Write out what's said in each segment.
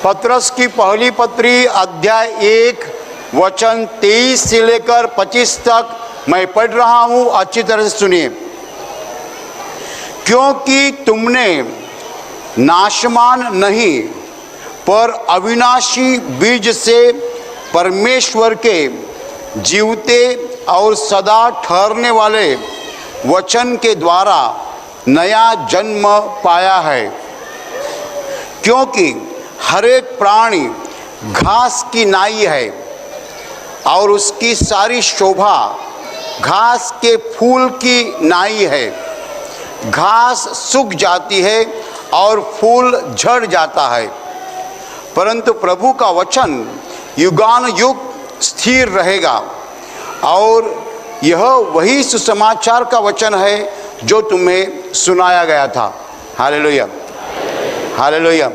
पत्रस की पहली पत्री अध्याय 1 वचन 23 से लेकर 25 तक मैं पढ़ रहा हूं, अच्छी तरह से सुनिए। क्योंकि तुमने नाशमान नहीं पर अविनाशी बीज से परमेश्वर के जीवते और सदा ठहरने वाले वचन के द्वारा नया जन्म पाया है। क्योंकि हर एक प्राणी घास की नाई है और उसकी सारी शोभा घास के फूल की नाई है। घास सूख जाती है और फूल झड़ जाता है, परंतु प्रभु का वचन युगान युग स्थिर रहेगा। और यह वही सुसमाचार का वचन है जो तुम्हें सुनाया गया था। Hallelujah, hallelujah,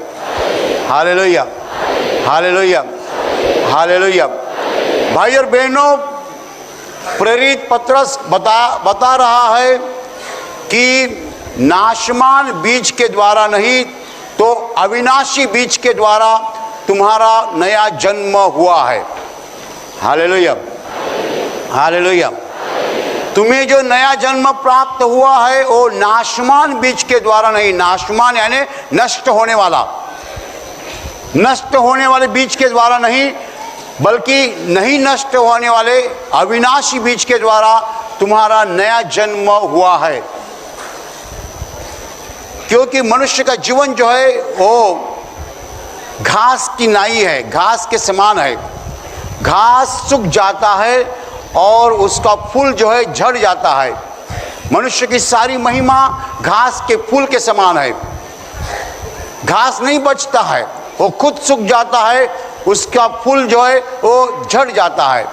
hallelujah, hallelujah, hallelujah. भाई और बहनों, प्रेरित पत्रस बता रहा है कि नाशमान बीज के द्वारा नहीं तो अविनाशी बीज के द्वारा तुम्हारा नया जन्म हुआ है। Hallelujah, hallelujah. तुम्हें जो नया जन्म प्राप्त हुआ है वो नाशमान बीज के द्वारा नहीं, नाशमान यानी नष्ट होने वाला, नष्ट होने वाले बीज के द्वारा नहीं, बल्कि नहीं नष्ट होने वाले अविनाशी बीज के द्वारा तुम्हारा नया जन्म हुआ है। क्योंकि मनुष्य का जीवन जो है वो घास की नाई है, घास के समान है। घास सूख जाता है और उसका फूल जो है झड़ जाता है। मनुष्य की सारी महिमा घास के फूल के समान है। घास नहीं बचता है, वो खुद सूख जाता है, उसका फूल जो है वो झड़ जाता है।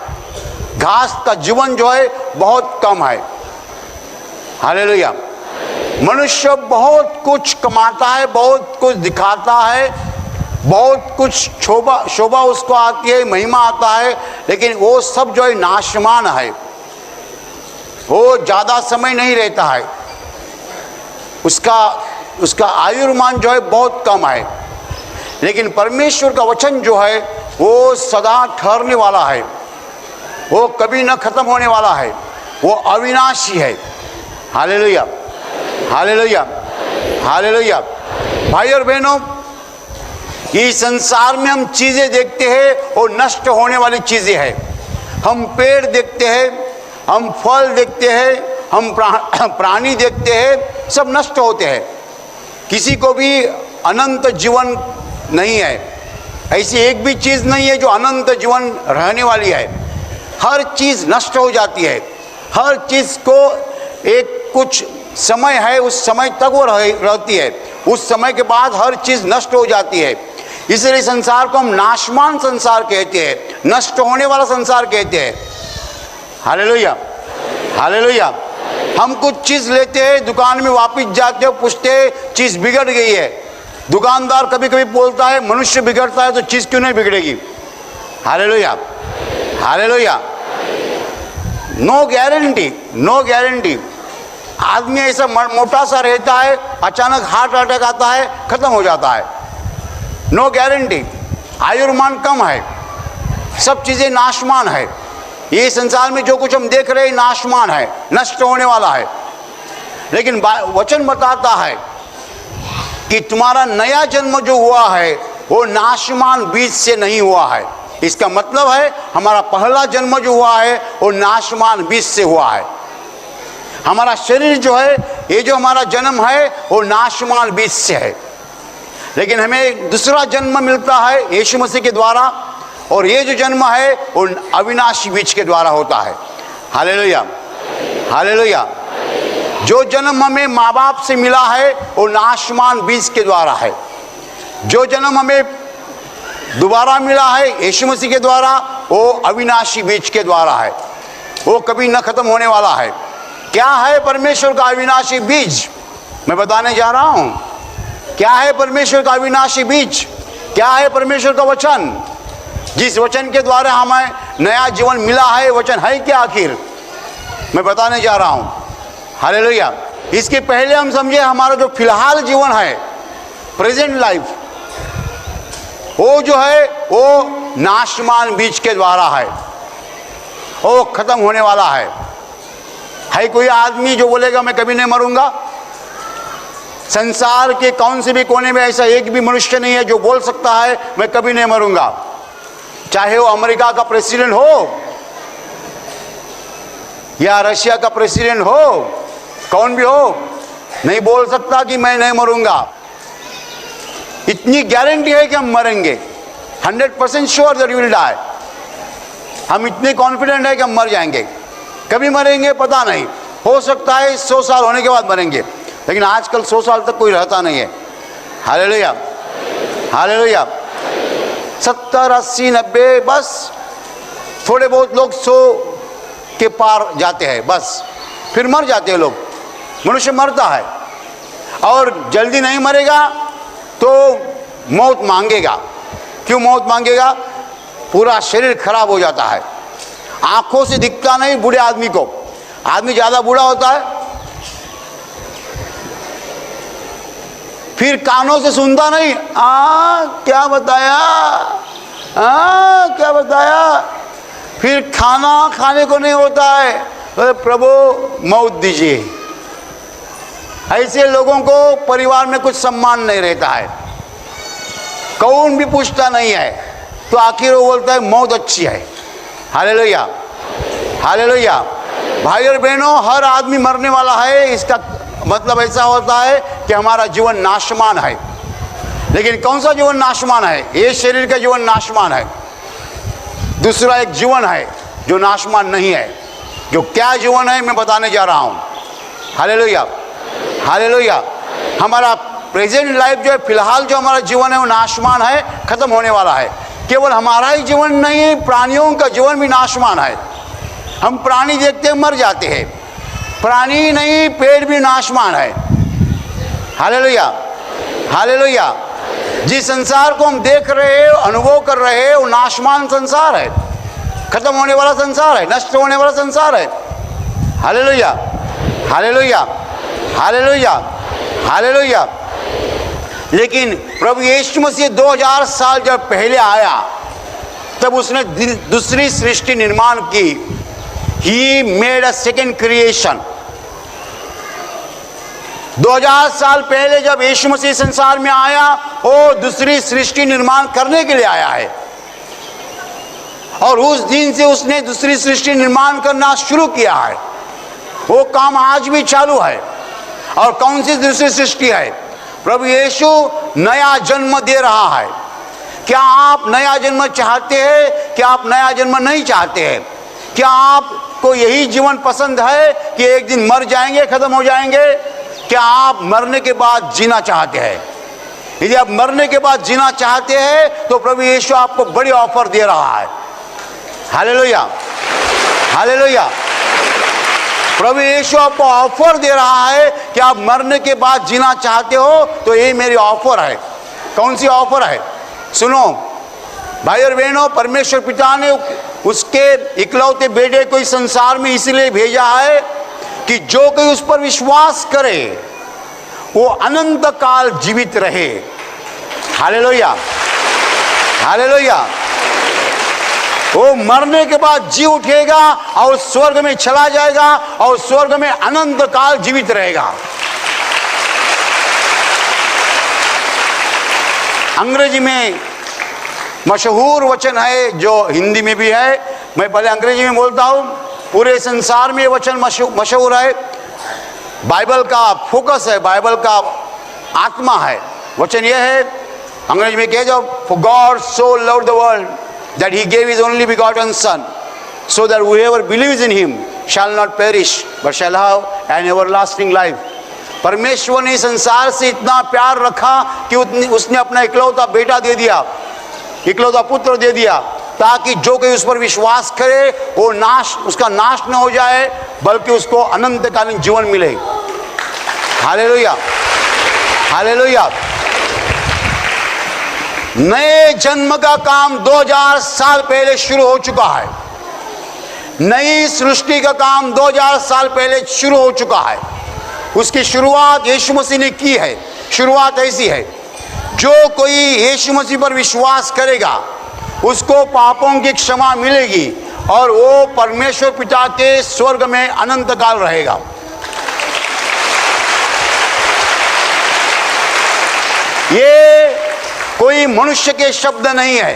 घास का जीवन जो है बहुत कम है। हालेलुया। मनुष्य बहुत कुछ कमाता है, बहुत कुछ दिखाता है, बहुत कुछ शोभा उसको आती है, महिमा आता है, लेकिन वो सब जो है नाशमान है। वो ज़्यादा समय नहीं रहता है, उसका आयुर्मान जो है बहुत कम है। लेकिन परमेश्वर का वचन जो है वो सदा ठहरने वाला है, वो कभी न खत्म होने वाला है, वो अविनाशी है। Hallelujah, hallelujah, hallelujah. भाई और बहनों, इस संसार में हम चीज़ें देखते हैं वो नष्ट होने वाली चीज़ें हैं। हम पेड़ देखते हैं, हम फल देखते हैं, हम प्राणी देखते हैं, सब नष्ट होते हैं। किसी को भी अनंत जीवन नहीं है। ऐसी एक भी चीज़ नहीं है जो अनंत जीवन रहने वाली है। हर चीज़ नष्ट हो जाती है। हर चीज़ को एक कुछ समय है, उस समय तक वो रहती है, उस समय के बाद हर चीज़ नष्ट हो जाती है। इसलिए संसार को हम नाशमान संसार कहते हैं, नष्ट होने वाला संसार कहते हैं। Hallelujah, hallelujah. हम कुछ चीज़ लेते हैं, दुकान में वापस जाते हो, पूछते हैं चीज़ बिगड़ गई है। दुकानदार कभी कभी बोलता है मनुष्य बिगड़ता है तो चीज़ क्यों नहीं बिगड़ेगी। Hallelujah, hallelujah. No guarantee, no guarantee. आदमी ऐसा मोटा सा रहता है, अचानक हार्ट अटैक आता है, खत्म हो जाता है। No guarantee. आयुर्मान कम है, सब चीज़ें नाशमान है। ये संसार में जो कुछ हम देख रहे हैं नाशमान है, नष्ट होने वाला है। लेकिन वचन बताता है कि तुम्हारा नया जन्म जो हुआ है वो नाशमान बीज से नहीं हुआ है। इसका मतलब है हमारा पहला जन्म जो हुआ है वो नाशमान बीज से हुआ है। हमारा शरीर जो है, ये जो हमारा जन्म है वो नाशमान बीज से है। लेकिन हमें दूसरा जन्म मिलता है यीशु मसीह के द्वारा, और ये जो जन्म है वो अविनाशी बीज के द्वारा होता है। Hallelujah, hallelujah. जो जन्म हमें माँ बाप से मिला है वो नाशमान बीज के द्वारा है। जो जन्म हमें दोबारा मिला है यीशु मसीह के द्वारा वो अविनाशी बीज के द्वारा है, वो कभी न खत्म होने वाला है। क्या है परमेश्वर का अविनाशी बीज? मैं बताने जा रहा हूँ। क्या है परमेश्वर का अविनाशी बीज? क्या है परमेश्वर का वचन? जिस वचन के द्वारा हमें नया जीवन मिला है, वचन है क्या आखिर? मैं बताने जा रहा हूँ। हालेलुया। इसके पहले हम समझे हमारा जो फिलहाल जीवन है, प्रेजेंट लाइफ, वो जो है वो नाशमान बीज के द्वारा है, वो खत्म होने वाला है कोई आदमी जो बोलेगा मैं कभी नहीं मरूंगा? संसार के कौन से भी कोने में ऐसा एक भी मनुष्य नहीं है जो बोल सकता है मैं कभी नहीं मरूंगा। चाहे वो अमेरिका का प्रेसिडेंट हो या रशिया का प्रेसिडेंट हो, कौन भी हो, नहीं बोल सकता कि मैं नहीं मरूंगा। इतनी गारंटी है कि हम मरेंगे, 100% sure that we will die. हम इतने कॉन्फिडेंट है कि हम मर जाएंगे। कभी मरेंगे पता नहीं, हो सकता है 100 साल होने के बाद मरेंगे, लेकिन आजकल 100 साल तक कोई रहता नहीं है। Hallelujah, hallelujah. 70, 80, 90, बस थोड़े बहुत लोग 100 के पार जाते हैं, बस फिर मर जाते हैं लोग। मनुष्य मरता है और जल्दी नहीं मरेगा तो मौत मांगेगा। क्यों मौत मांगेगा? पूरा शरीर खराब हो जाता है, आंखों से दिखता नहीं बूढ़े आदमी को। आदमी ज्यादा बूढ़ा होता है, फिर कानों से सुनता नहीं, क्या बताया, क्या बताया। फिर खाना खाने को नहीं होता है, अरे प्रभु मौत दीजिए। ऐसे लोगों को परिवार में कुछ सम्मान नहीं रहता है, कौन भी पूछता नहीं है, तो आखिर वो बोलता है मौत अच्छी है। Hallelujah, hallelujah. भाई और बहनों, हर आदमी मरने वाला है, इसका मतलब ऐसा होता है कि हमारा जीवन नाशमान है। लेकिन कौन सा जीवन नाशमान है? ये शरीर का जीवन नाशमान है। दूसरा एक जीवन है जो नाशमान नहीं है। जो क्या जीवन है मैं बताने जा रहा हूं। Hallelujah, hallelujah. हमारा प्रेजेंट लाइफ जो है, फिलहाल जो हमारा जीवन है वो नाशमान है, खत्म होने वाला है। केवल हमारा ही जीवन नहीं, प्राणियों का जीवन भी नाशमान है। हम प्राणी देखते हैं मर जाते हैं, प्राणी नहीं पेड़ भी नाशमान है। Hallelujah, hallelujah. जिस संसार को हम देख रहे हैं, अनुभव कर रहे हैं, वो नाशमान संसार है, खत्म होने वाला संसार है, नष्ट होने वाला संसार है। Hallelujah, hallelujah, hallelujah, hallelujah. लेकिन प्रभु यीशु मसीह 2000 साल जब पहले आया, तब उसने दूसरी सृष्टि निर्माण की। He made a second creation. 2000 साल पहले जब यीशु मसीह संसार में आया, वो दूसरी सृष्टि निर्माण करने के लिए आया है, और उस दिन से उसने दूसरी सृष्टि निर्माण करना शुरू किया है। वो काम आज भी चालू है। और कौन सी दूसरी सृष्टि है? प्रभु यीशु नया जन्म दे रहा है। क्या आप नया जन्म चाहते हैं? क्या आप नया जन्म नहीं चाहते हैं? क्या आपको यही जीवन पसंद है कि एक दिन मर जाएंगे, खत्म हो जाएंगे? क्या आप मरने के बाद जीना चाहते हैं? यदि आप मरने के बाद जीना चाहते हैं तो प्रभु यीशु आपको बड़ी ऑफर दे रहा है। Hallelujah, hallelujah. प्रभु यीशु आपको ऑफर दे रहा है कि आप मरने के बाद जीना चाहते हो तो ये मेरी ऑफर है। कौन सी ऑफर है? सुनो भाई और बहनों, परमेश्वर पिता ने उसके इकलौते बेटे को इस संसार में इसलिए भेजा है कि जो कोई उस पर विश्वास करे वो अनंत काल जीवित रहे। Hallelujah, hallelujah. वो मरने के बाद जी उठेगा और स्वर्ग में चला जाएगा और स्वर्ग में अनंत काल जीवित रहेगा। अंग्रेजी में मशहूर वचन है जो हिंदी में भी है, मैं पहले अंग्रेजी में बोलता हूँ। पूरे संसार में ये वचन मशहूर है। बाइबल का फोकस है, बाइबल का आत्मा है। वचन ये है, अंग्रेजी में कह जाओ, for God so loved the world that he gave his only begotten son, so that whoever believes in him shall not perish but shall have an everlasting life. परमेश्वर ने संसार से इतना प्यार रखा कि उसने अपना इकलौता बेटा दे दिया, इकलौता पुत्र दे दिया, ताकि जो कोई उस पर विश्वास करे वो उसका नाश न हो जाए, बल्कि उसको अनंतकालीन जीवन मिले। Hallelujah, hallelujah. नए जन्म का काम 2000 साल पहले शुरू हो चुका है। नई सृष्टि का काम 2000 साल पहले शुरू हो चुका है। उसकी शुरुआत यीशु मसीह ने की है। शुरुआत ऐसी है, जो कोई यीशु मसीह पर विश्वास करेगा उसको पापों की क्षमा मिलेगी और वो परमेश्वर पिता के स्वर्ग में अनंत काल रहेगा। ये कोई मनुष्य के शब्द नहीं है,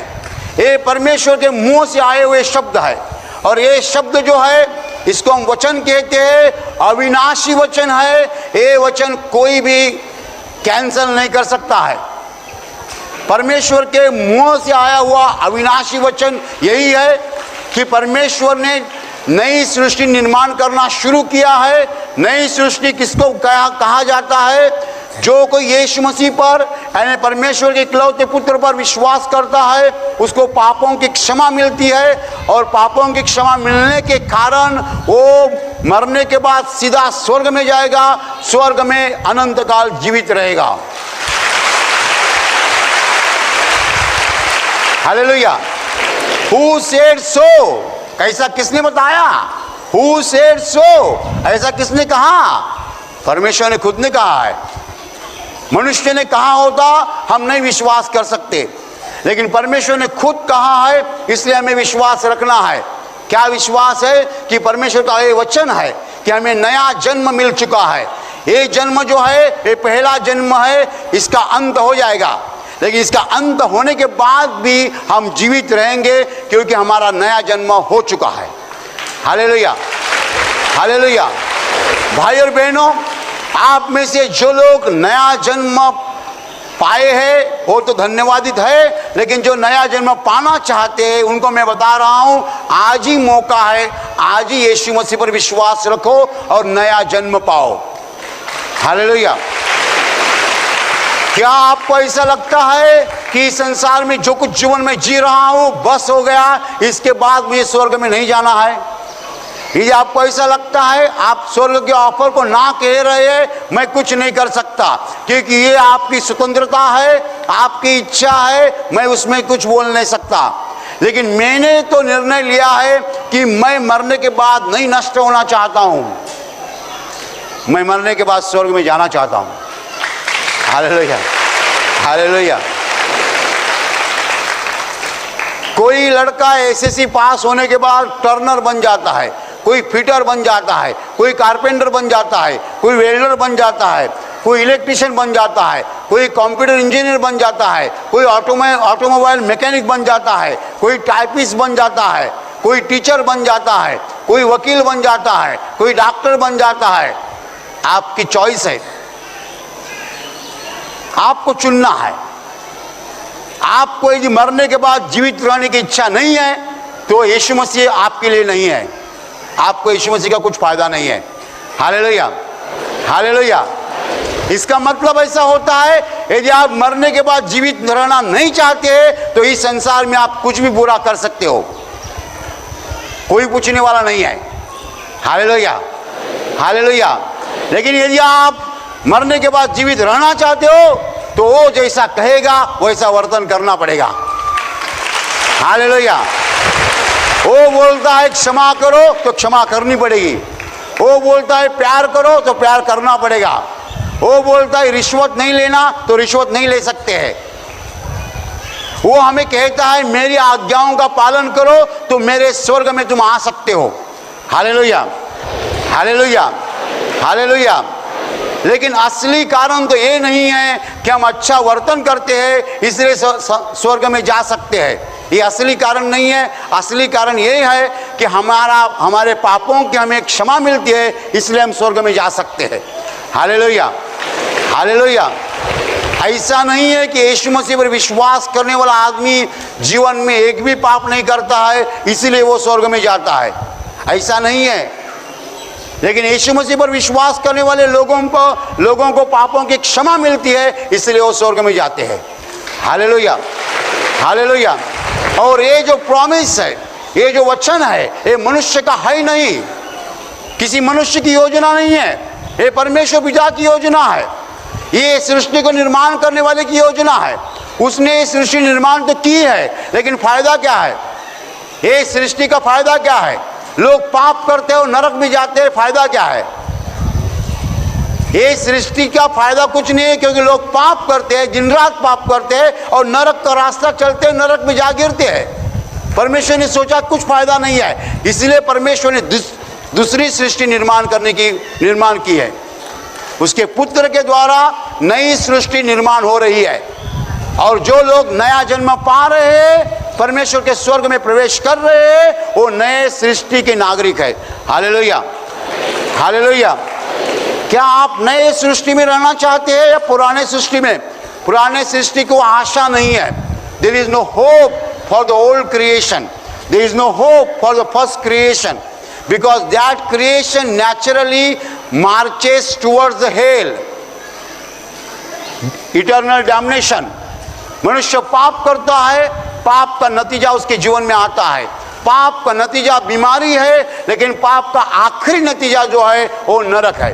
ये परमेश्वर के मुंह से आए हुए शब्द है। और ये शब्द जो है इसको हम वचन कहते हैं, अविनाशी वचन है। ये वचन कोई भी कैंसल नहीं कर सकता है। परमेश्वर के मुंह से आया हुआ अविनाशी वचन यही है कि परमेश्वर ने नई सृष्टि निर्माण करना शुरू किया है। नई सृष्टि किसको कहा जाता है? जो कोई यीशु मसीह पर यानी परमेश्वर के इकलौते पुत्र पर विश्वास करता है उसको पापों की क्षमा मिलती है, और पापों की क्षमा मिलने के कारण वो मरने के बाद सीधा स्वर्ग में जाएगा, स्वर्ग में अनंत काल जीवित रहेगा। हालेलुया। Who said so? कैसा किसने बताया? Who said so? ऐसा किसने कहा? परमेश्वर ने खुद ने कहा है। मनुष्य ने कहा होता हम नहीं विश्वास कर सकते, लेकिन परमेश्वर ने खुद कहा है, इसलिए हमें विश्वास रखना है। क्या विश्वास है? कि परमेश्वर का ये वचन है कि हमें नया जन्म मिल चुका है। ये जन्म जो है ये पहला जन्म है, इसका अंत हो जाएगा, लेकिन इसका अंत होने के बाद भी हम जीवित रहेंगे क्योंकि हमारा नया जन्म हो चुका है। Hallelujah, hallelujah. भाई और बहनों, आप में से जो लोग नया जन्म पाए हैं वो तो धन्यवादित है, लेकिन जो नया जन्म पाना चाहते हैं उनको मैं बता रहा हूं, आज ही मौका है। आज ही यीशु मसीह पर विश्वास रखो और नया जन्म पाओ। हालेलुया। क्या आपको ऐसा लगता है कि इस संसार में जो कुछ जीवन में जी रहा हूं बस हो गया, इसके बाद मुझे स्वर्ग में नहीं जाना है? यदि आपको ऐसा लगता है, आप स्वर्ग के ऑफर को ना कह रहे हैं, मैं कुछ नहीं कर सकता, क्योंकि ये आपकी स्वतंत्रता है, आपकी इच्छा है, मैं उसमें कुछ बोल नहीं सकता। लेकिन मैंने तो निर्णय लिया है कि मैं मरने के बाद नहीं नष्ट होना चाहता हूं, मैं मरने के बाद स्वर्ग में जाना चाहता हूं। Hallelujah, hallelujah. कोई लड़का एसएससी पास होने के बाद टर्नर बन जाता है, कोई फिटर बन जाता है, कोई कारपेंटर बन जाता है, कोई वेल्डर बन जाता है, कोई इलेक्ट्रिशियन बन जाता है, कोई कंप्यूटर इंजीनियर बन जाता है, कोई ऑटोमोबाइल मैकेनिक बन जाता है, कोई टाइपिस्ट बन जाता है, कोई टीचर बन जाता है, कोई वकील बन जाता है, कोई डॉक्टर बन जाता है। आपकी चॉइस है, आपको चुनना है। आपको यदि मरने के बाद जीवित रहने की इच्छा नहीं है तो यीशु मसीह आपके लिए नहीं है, आपको यीशु मसीह का कुछ फायदा नहीं है। Hallelujah, hallelujah. इसका मतलब ऐसा होता है, यदि आप मरने के बाद जीवित रहना नहीं चाहते तो इस संसार में आप कुछ भी बुरा कर सकते हो, कोई पूछने वाला नहीं है। Hallelujah, hallelujah. लेकिन यदि आप मरने के बाद जीवित रहना चाहते हो तो वो जैसा कहेगा वैसा वर्तन करना पड़ेगा। हालेलुया। वो बोलता है क्षमा करो तो क्षमा करनी पड़ेगी, वो बोलता है प्यार करो तो प्यार करना पड़ेगा, वो बोलता है रिश्वत नहीं लेना तो रिश्वत नहीं ले सकते हैं। वो हमें कहता है मेरी आज्ञाओं का पालन करो तो मेरे स्वर्ग में तुम आ सकते हो। Hallelujah, hallelujah, hallelujah. लेकिन असली कारण तो ये नहीं है कि हम अच्छा वर्तन करते हैं इसलिए स्वर्ग में जा सकते हैं, ये असली कारण नहीं है। असली कारण ये है कि हमारे पापों की हमें क्षमा मिलती है, इसलिए हम स्वर्ग में जा सकते हैं। Hallelujah, hallelujah. ऐसा नहीं है कि यीशु मसीह पर विश्वास करने वाला आदमी जीवन में एक भी पाप नहीं करता है इसीलिए वो स्वर्ग में जाता है, ऐसा नहीं है। लेकिन यीशु मसीह पर विश्वास करने वाले लोगों को पापों की क्षमा मिलती है इसलिए वो स्वर्ग में जाते हैं। Hallelujah, hallelujah. और ये जो प्रॉमिस है, ये जो वचन है, ये मनुष्य का है नहीं, किसी मनुष्य की योजना नहीं है, ये परमेश्वर पिता की योजना है। ये सृष्टि को निर्माण करने वाले की योजना है। उसने ये सृष्टि निर्माण तो की है, लेकिन फायदा क्या है? ये सृष्टि का फायदा क्या है? लोग पाप करते हो नरक में जाते हैं, फायदा क्या है? ये सृष्टि का फायदा कुछ नहीं है, क्योंकि लोग पाप करते हैं, दिन रात पाप करते हैं और नरक का रास्ता चलते हैं, नरक में जा गिरते हैं। परमेश्वर ने सोचा कुछ फायदा नहीं है, इसलिए परमेश्वर ने दूसरी सृष्टि निर्माण की है। उसके पुत्र के द्वारा नई सृष्टि निर्माण हो रही है, और जो लोग नया जन्म पा रहे हैं, परमेश्वर के स्वर्ग में प्रवेश कर रहे हैं, वो नए सृष्टि के नागरिक है। Hallelujah, hallelujah. क्या आप नए सृष्टि में रहना चाहते हैं या पुराने सृष्टि में? पुराने सृष्टि को आशा नहीं है। There is no hope for the old creation, there is no hope for the first creation, because that creation naturally marches towards the hell, eternal damnation. मनुष्य पाप करता है, पाप का नतीजा उसके जीवन में आता है। पाप का नतीजा बीमारी है, लेकिन पाप का आखिरी नतीजा जो है वो नरक है।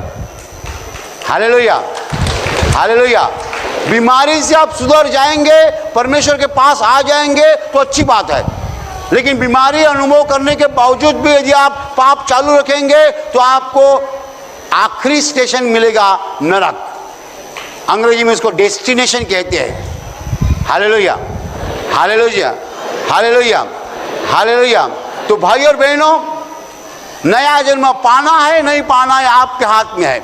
Hallelujah, hallelujah. बीमारी से आप सुधर जाएंगे, परमेश्वर के पास आ जाएंगे तो अच्छी बात है, लेकिन बीमारी अनुभव करने के बावजूद भी यदि आप पाप चालू रखेंगे तो आपको आखिरी स्टेशन मिलेगा नरक। अंग्रेजी में उसको डेस्टिनेशन कहते हैं। Hallelujah, hallelujah, hallelujah, hallelujah. तो भाई और बहनों, नया जन्म पाना है नहीं पाना है आपके हाथ में है।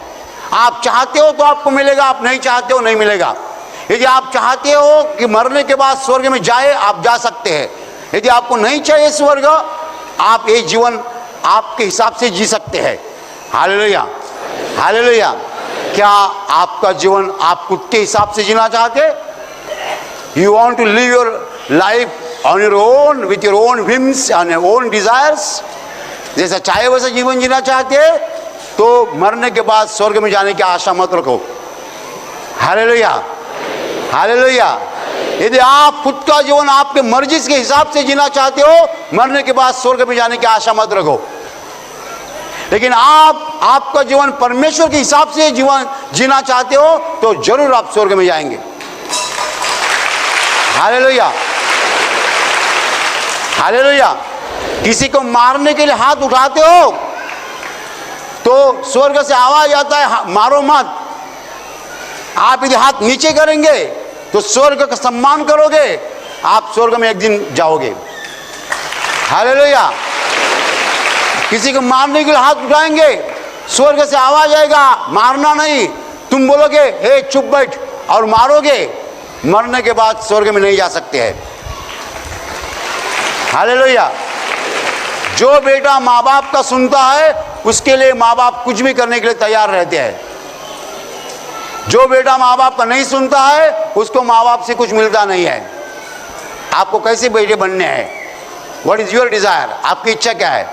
आप चाहते हो तो आपको मिलेगा, आप नहीं चाहते हो नहीं मिलेगा। यदि आप चाहते हो कि मरने के बाद स्वर्ग में जाए, आप जा सकते हैं। यदि आपको नहीं चाहिए स्वर्ग, आप ये जीवन आपके हिसाब से जी सकते हैं। Hallelujah, hallelujah. क्या आपका जीवन आप खुद के हिसाब से जीना चाहते? You want to live your life on your own, with your own whims and your own desires? जैसा चाहे वैसा जीवन जीना चाहते हैं तो मरने के बाद स्वर्ग में जाने की आशा मत रखो। Hallelujah, hallelujah. यदि आप खुद का जीवन आपके मर्जी के हिसाब से जीना चाहते हो, मरने के बाद स्वर्ग में जाने की आशा मत रखो। लेकिन आपका जीवन परमेश्वर के हिसाब से जीवन जीना चाहते हो तो जरूर आप स्वर्ग में जाएंगे। Hallelujah, hallelujah. किसी को मारने के लिए हाथ उठाते हो तो स्वर्ग से आवाज आता है, मारो मत। आप यदि हाथ नीचे करेंगे तो स्वर्ग का सम्मान करोगे, आप स्वर्ग में एक दिन जाओगे। हालेलुया। किसी को मारने के लिए हाथ उठाएंगे, स्वर्ग से आवाज आएगा, मारना नहीं। तुम बोलोगे हे चुप बैठ और मारोगे, मरने के बाद स्वर्ग में नहीं जा सकते हैं। हालेलुया। जो बेटा माँ बाप का सुनता है, उसके लिए माँ बाप कुछ भी करने के लिए तैयार रहते हैं। जो बेटा माँ बाप का नहीं सुनता है, उसको माँ बाप से कुछ मिलता नहीं है। आपको कैसे बेटे बनने हैं? What is your desire? आपकी इच्छा क्या है?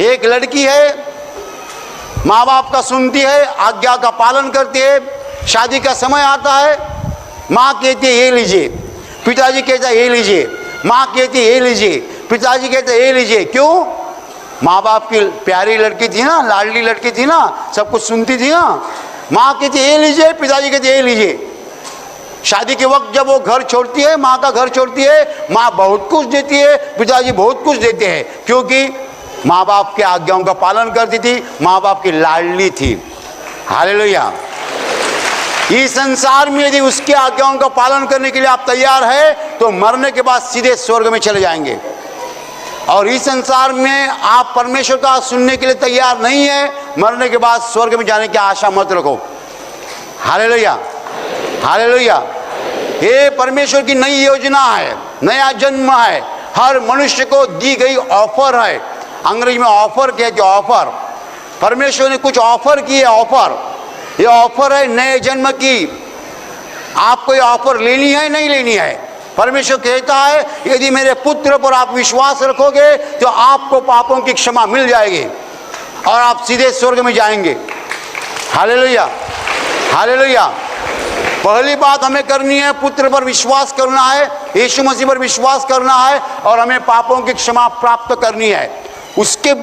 एक लड़की है, माँ बाप का सुनती है, आज्ञा का पालन करती है, शादी का समय आता है, माँ कहती है ये लीजिए, पिताजी कहता है ये लीजिए, माँ कहती है ये लीजिए, पिताजी कहते हैं ये लीजिए। क्यों? माँ बाप की प्यारी लड़की थी ना, लाडली लड़की थी ना, सब कुछ सुनती थी ना। माँ कहती है ये लीजिए, पिताजी कहते हैं ये लीजिए। शादी के वक्त जब वो घर छोड़ती है, माँ का घर छोड़ती है, माँ बहुत कुछ देती है, पिताजी बहुत कुछ देते हैं, क्योंकि माँ बाप के आज्ञाओं का पालन करती थी, माँ बाप की लाडली थी। हालेलुया। इस संसार में यदि उसके आज्ञाओं का पालन करने के लिए आप तैयार है तो मरने के बाद सीधे स्वर्ग में चले जाएंगे। और इस संसार में आप परमेश्वर का सुनने के लिए तैयार नहीं है, मरने के बाद स्वर्ग में जाने की आशा मत रखो। Hallelujah, hallelujah. ये परमेश्वर की नई योजना है, नया जन्म है, हर मनुष्य को दी गई ऑफर है। अंग्रेजी में ऑफर कहते हैं, ऑफर। परमेश्वर ने कुछ ऑफर की है, ऑफर। ये ऑफर है नए जन्म की। आपको ये ऑफर लेनी है नहीं लेनी है? परमेश्वर कहता है यदि मेरे पुत्र पर आप विश्वास रखोगे तो आपको पापों की क्षमा मिल जाएगी और आप सीधे स्वर्ग में जाएंगे। Hallelujah, hallelujah. पहली बात हमें करनी है, पुत्र पर विश्वास करना है, यीशु मसीह पर विश्वास करना है और हमें पापों की क्षमा प्राप्त करनी है। उसके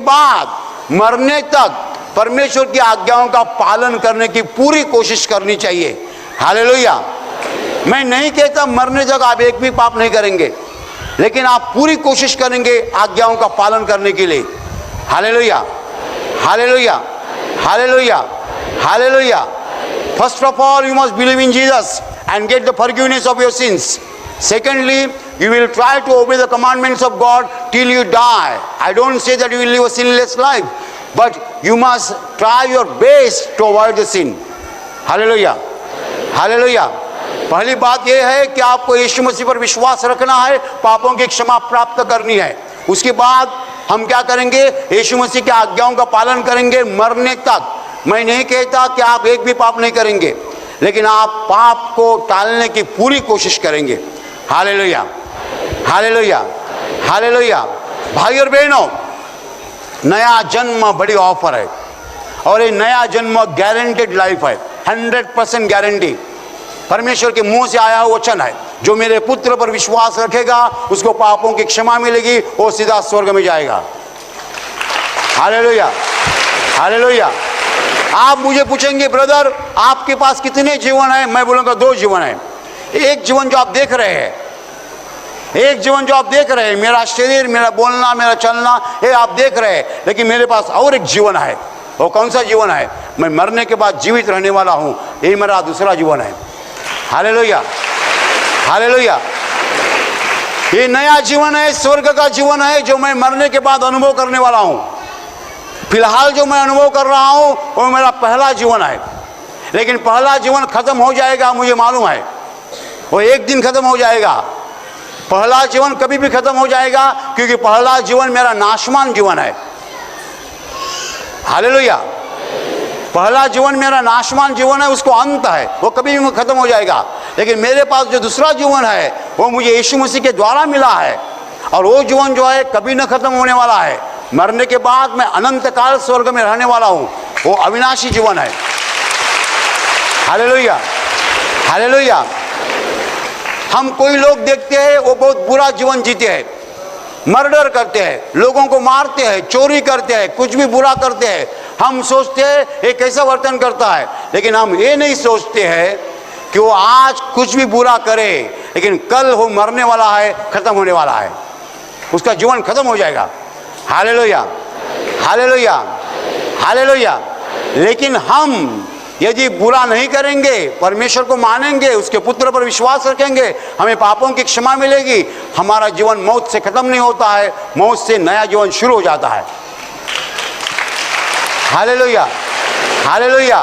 बाद मरने तक परमेश्वर की आज्ञाओं का पालन करने की पूरी कोशिश करनी चाहिए। हालेलुया। मैं नहीं कहता मरने तक आप एक भी पाप नहीं करेंगे, लेकिन आप पूरी कोशिश करेंगे आज्ञाओं का पालन करने के लिए। Hallelujah, hallelujah. Hallelujah. Hallelujah. First of all, you must believe in Jesus and get the forgiveness of your sins. Secondly, you will try to obey the commandments of God till you die. I don't say that you will live a sinless life, but you must try your best to avoid the sin. Hallelujah. Hallelujah. पहली बात यह है कि आपको यीशु मसीह पर विश्वास रखना है, पापों की क्षमा प्राप्त करनी है। उसके बाद हम क्या करेंगे? यीशु मसीह की आज्ञाओं का पालन करेंगे मरने तक। मैं नहीं कहता कि आप एक भी पाप नहीं करेंगे, लेकिन आप पाप को टालने की पूरी कोशिश करेंगे। Hallelujah, hallelujah, hallelujah. भाई और बहनों, नया जन्म बड़ी ऑफर है, और ये नया जन्म गारंटेड लाइफ है, 100% गारंटी। परमेश्वर के मुंह से आया हुआ वचन है, जो मेरे पुत्र पर विश्वास रखेगा उसको पापों की क्षमा मिलेगी, वो सीधा स्वर्ग में जाएगा। Hallelujah, hallelujah. आप मुझे पूछेंगे, ब्रदर आपके पास कितने जीवन है? मैं बोलूँगा 2 जीवन है। एक जीवन जो आप देख रहे हैं, एक जीवन जो आप देख रहे हैं, मेरा शरीर, मेरा बोलना, मेरा चलना, ये आप देख रहे हैं। लेकिन मेरे पास और एक जीवन है। वो कौन सा जीवन है? मैं मरने के बाद जीवित रहने वाला हूँ, यही मेरा दूसरा जीवन है। Hallelujah, hallelujah. ये नया जीवन है, स्वर्ग का जीवन है, जो मैं मरने के बाद अनुभव करने वाला हूँ। फिलहाल जो मैं अनुभव कर रहा हूँ वो मेरा पहला जीवन है, लेकिन पहला जीवन खत्म हो जाएगा, मुझे मालूम है। वो एक दिन खत्म हो जाएगा। पहला जीवन कभी भी खत्म हो जाएगा, क्योंकि पहला जीवन मेरा नाशवान जीवन है। हालेलुया। पहला जीवन मेरा नाशवान जीवन है, उसको अंत है, वो कभी भी खत्म हो जाएगा। लेकिन मेरे पास जो दूसरा जीवन है वो मुझे यीशु मसीह के द्वारा मिला है, और वो जीवन जो है कभी न खत्म होने वाला है। मरने के बाद मैं अनंत काल स्वर्ग में रहने वाला हूँ, वो अविनाशी जीवन है। Hallelujah, hallelujah. हम कोई लोग देखते हैं वो बहुत बुरा जीवन जीते हैं, मर्डर करते हैं, लोगों को मारते हैं, चोरी करते हैं, कुछ भी बुरा करते हैं। हम सोचते हैं ये कैसा वर्तन करता है, लेकिन हम ये नहीं सोचते हैं कि वो आज कुछ भी बुरा करे, लेकिन कल वो मरने वाला है, खत्म होने वाला है, उसका जीवन खत्म हो जाएगा। Hallelujah, hallelujah, hallelujah. लेकिन हम यदि बुरा नहीं करेंगे, परमेश्वर को मानेंगे, उसके पुत्र पर विश्वास रखेंगे, हमें पापों की क्षमा मिलेगी। हमारा जीवन मौत से खत्म नहीं होता है, मौत से नया जीवन शुरू हो जाता है। Hallelujah, hallelujah.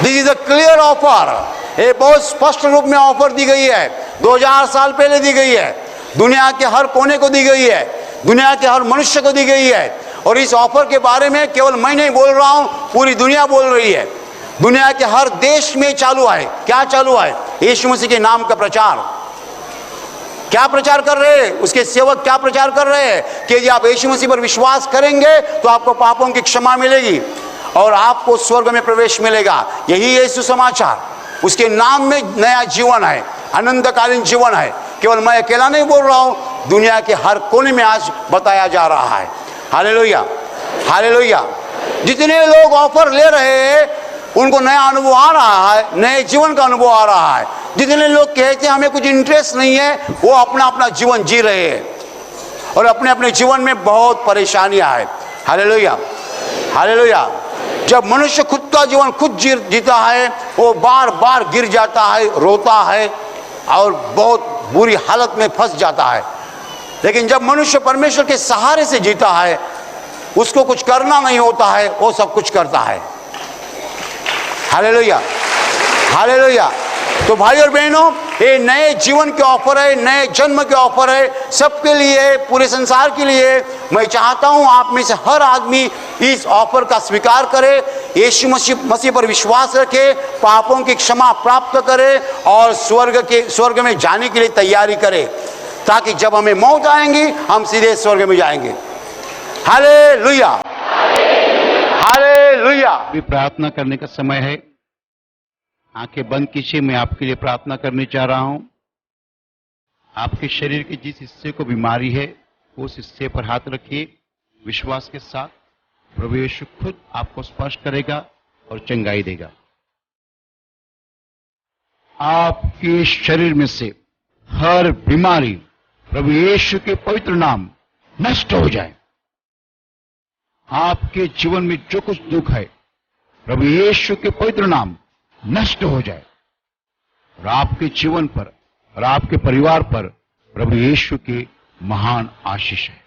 This is a clear offer. ये बहुत स्पष्ट रूप में ऑफर दी गई है, 2000 साल पहले दी गई है, दुनिया के हर कोने को दी गई है, दुनिया के हर मनुष्य को दी गई है। और इस ऑफर के बारे में केवल मैं नहीं बोल रहा हूं, पूरी दुनिया बोल रही है। दुनिया के हर देश में चालू है। क्या चालू है? यीशु मसीह के नाम का प्रचार। क्या प्रचार कर रहे हैं? उसके सेवक क्या प्रचार कर रहे हैं कि यदि आप यीशु मसीह पर विश्वास करेंगे तो आपको पापों की क्षमा मिलेगी और आपको स्वर्ग में प्रवेश मिलेगा। यही यीशु समाचार। उसके नाम में नया जीवन है, अनंतकालीन जीवन है। केवल मैं अकेला नहीं बोल रहा हूं, दुनिया के हर कोने में आज बताया जा रहा है। Hallelujah, hallelujah. जितने लोग ऑफर ले रहे हैं उनको नया अनुभव आ रहा है, नए जीवन का अनुभव आ रहा है। जितने लोग कहते हैं हमें कुछ इंटरेस्ट नहीं है, वो अपना अपना जीवन जी रहे हैं और अपने अपने जीवन में बहुत परेशानियां हैं। Hallelujah, hallelujah. जब मनुष्य खुद का जीवन खुद जीता है, वो बार बार गिर जाता है, रोता है और बहुत बुरी हालत में फंस जाता है। लेकिन जब मनुष्य परमेश्वर के सहारे से जीता है, उसको कुछ करना नहीं होता है, वो सब कुछ करता है। Hallelujah, hallelujah. तो भाई और बहनों, ये नए जीवन के ऑफर है, नए जन्म के ऑफर है, सबके लिए, पूरे संसार के लिए। मैं चाहता हूं आप में से हर आदमी इस ऑफर का स्वीकार करे, यीशु मसीह पर विश्वास रखे, पापों की क्षमा प्राप्त करे और स्वर्ग में जाने के लिए तैयारी करे, ताकि जब हमें मौत आएंगी हम सीधे स्वर्ग में जाएंगे। Hallelujah, hallelujah. भी प्रार्थना करने का समय है। आंखें बंद कीजिए। मैं आपके लिए प्रार्थना करने जा रहा हूं। आपके शरीर के जिस हिस्से को बीमारी है उस हिस्से पर हाथ रखिए विश्वास के साथ। प्रभु यीशु खुद आपको स्पर्श करेगा और चंगाई देगा। आपके शरीर में से हर बीमारी प्रभु यीशु के पवित्र नाम नष्ट हो जाए। आपके जीवन में जो कुछ दुख है प्रभु यीशु के पवित्र नाम नष्ट हो जाए और आपके जीवन पर और आपके परिवार पर प्रभु यीशु की महान आशीष है।